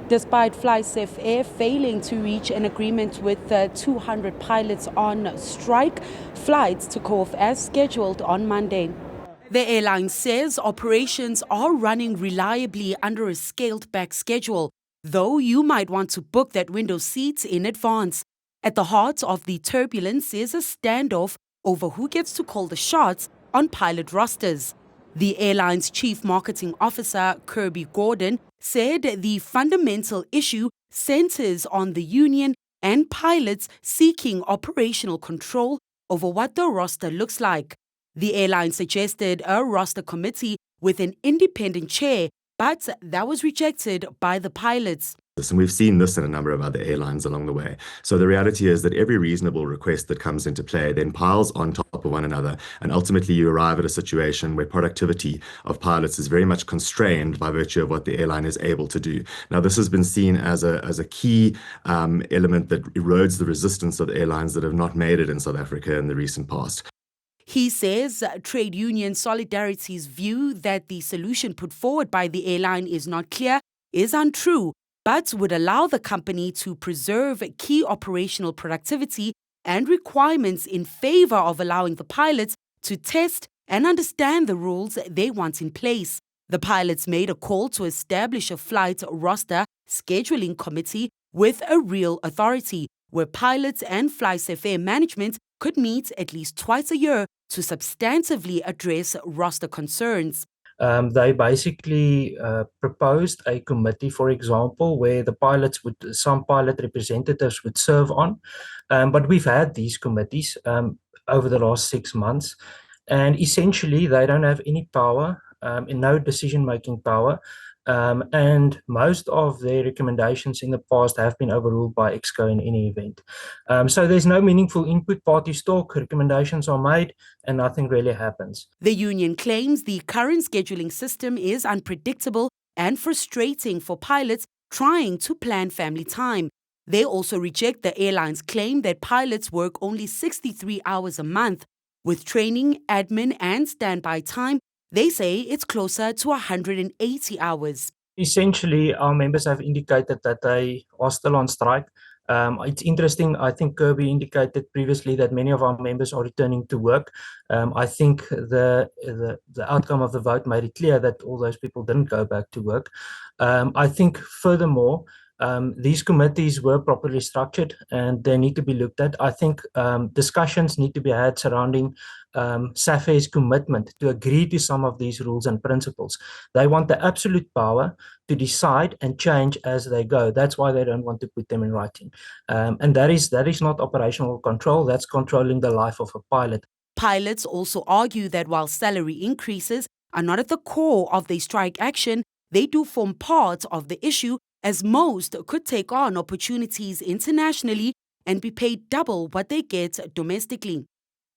Despite FlySafAir failing to reach an agreement with 200 pilots on strike, flights took off as scheduled on Monday. The airline says operations are running reliably under a scaled-back schedule, though you might want to book that window seat in advance. At the heart of the turbulence is a standoff over who gets to call the shots on pilot rosters. The airline's chief marketing officer, Kirby Gordon, said the fundamental issue centers on the union and pilots seeking operational control over what the roster looks like. The airline suggested a roster committee with an independent chair, but that was rejected by the pilots. And we've seen this in a number of other airlines along the way. So the reality is that every reasonable request that comes into play then piles on top of one another. And ultimately you arrive at a situation where productivity of pilots is very much constrained by virtue of what the airline is able to do. Now, this has been seen as a key element that erodes the resistance of airlines that have not made it in South Africa in the recent past. He says trade union Solidarity's view that the solution put forward by the airline is not clear is untrue, but would allow the company to preserve key operational productivity and requirements in favor of allowing the pilots to test and understand the rules they want in place. The pilots made a call to establish a flight roster scheduling committee with a real authority, where pilots and FlySafAir management could meet at least twice a year to substantively address roster concerns. They basically proposed a committee, for example, where some pilot representatives would serve on. But we've had these committees over the last 6 months, and essentially they don't have any power, no decision-making power. And most of their recommendations in the past have been overruled by EXCO in any event. So there's no meaningful input, parties talk, recommendations are made, and nothing really happens. The union claims the current scheduling system is unpredictable and frustrating for pilots trying to plan family time. They also reject the airline's claim that pilots work only 63 hours a month. With training, admin, and standby time, they say it's closer to 180 hours. Essentially, our members have indicated that they are still on strike. It's interesting, I think Kirby indicated previously that many of our members are returning to work. I think the outcome of the vote made it clear that all those people didn't go back to work. I think furthermore, these committees were properly structured and they need to be looked at. I think discussions need to be had surrounding SAFAIR's commitment to agree to some of these rules and principles. They want the absolute power to decide and change as they go. That's why they don't want to put them in writing. And that is not operational control, that's controlling the life of a pilot. Pilots also argue that while salary increases are not at the core of their strike action, they do form part of the issue, as most could take on opportunities internationally and be paid double what they get domestically.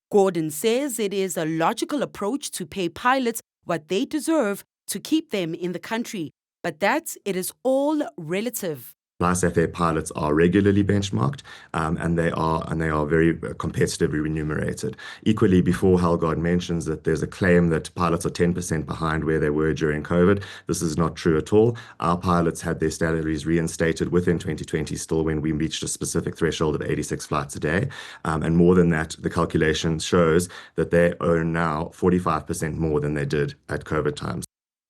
Gordon says it is a logical approach to pay pilots what they deserve to keep them in the country, but that it is all relative. FlySafAir pilots are regularly benchmarked, and they are very competitively remunerated. Equally, before Helgaard mentions that there's a claim that pilots are 10% behind where they were during COVID. This is not true at all. Our pilots had their salaries reinstated within 2020 still when we reached a specific threshold of 86 flights a day. And more than that, the calculation shows that they earn now 45% more than they did at COVID times.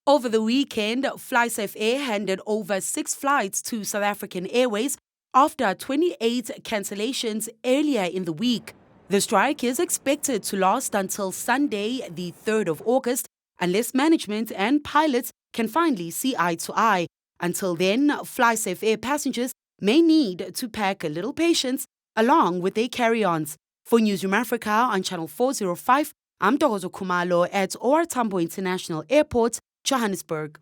Over the weekend, FlySafAir handed over 6 flights to South African Airways after 28 cancellations earlier in the week. The strike is expected to last until Sunday, the 3rd of August, unless management and pilots can finally see eye to eye. Until then, FlySafAir passengers may need to pack a little patience along with their carry-ons. For Newzroom Afrika on Channel 405, I'm Ntokozo Khumalo at OR Tambo International Airport, Johannesburg.